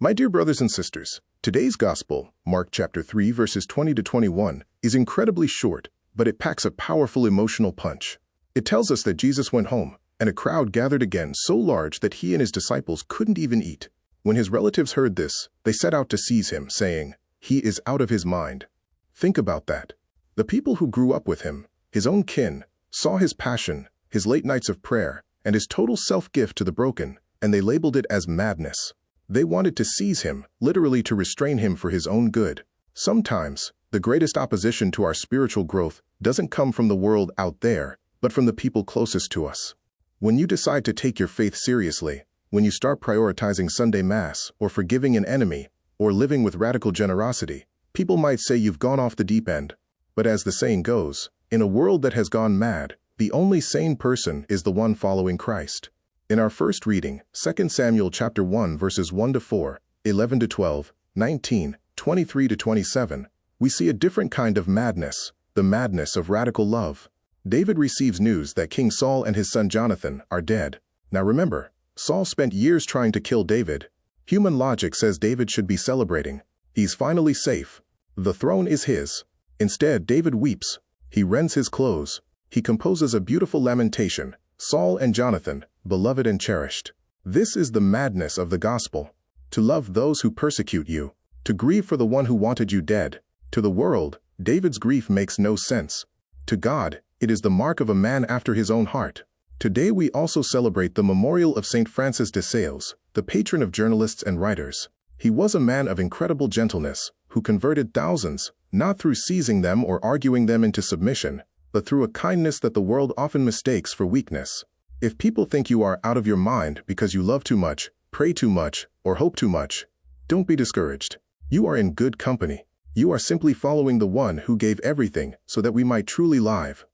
My dear brothers and sisters, today's Gospel, Mark chapter 3 verses 20 to 21, is incredibly short, but it packs a powerful emotional punch. It tells us that Jesus went home, and a crowd gathered again so large that he and his disciples couldn't even eat. When his relatives heard this, they set out to seize him, saying, "He is out of his mind." Think about that. The people who grew up with him, his own kin, saw his passion, his late nights of prayer, and his total self-gift to the broken, and they labeled it as madness. They wanted to seize him, literally to restrain him for his own good. Sometimes, the greatest opposition to our spiritual growth doesn't come from the world out there, but from the people closest to us. When you decide to take your faith seriously, when you start prioritizing Sunday Mass, or forgiving an enemy, or living with radical generosity, people might say you've gone off the deep end. But as the saying goes, in a world that has gone mad, the only sane person is the one following Christ. In our first reading, 2 Samuel chapter 1 verses 1 to 4, 11 to 12, 19, 23 to 27, we see a different kind of madness, the madness of radical love. David receives news that King Saul and his son Jonathan are dead. Now remember, Saul spent years trying to kill David. Human logic says David should be celebrating. He's finally safe. The throne is his. Instead, David weeps. He rends his clothes. He composes a beautiful lamentation, Saul and Jonathan, beloved and cherished. This is the madness of the gospel. To love those who persecute you. To grieve for the one who wanted you dead. To the world, David's grief makes no sense. To God, it is the mark of a man after his own heart. Today we also celebrate the memorial of St. Francis de Sales, the patron of journalists and writers. He was a man of incredible gentleness, who converted thousands, not through seizing them or arguing them into submission, but through a kindness that the world often mistakes for weakness. If people think you are out of your mind because you love too much, pray too much, or hope too much, don't be discouraged. You are in good company. You are simply following the one who gave everything so that we might truly live.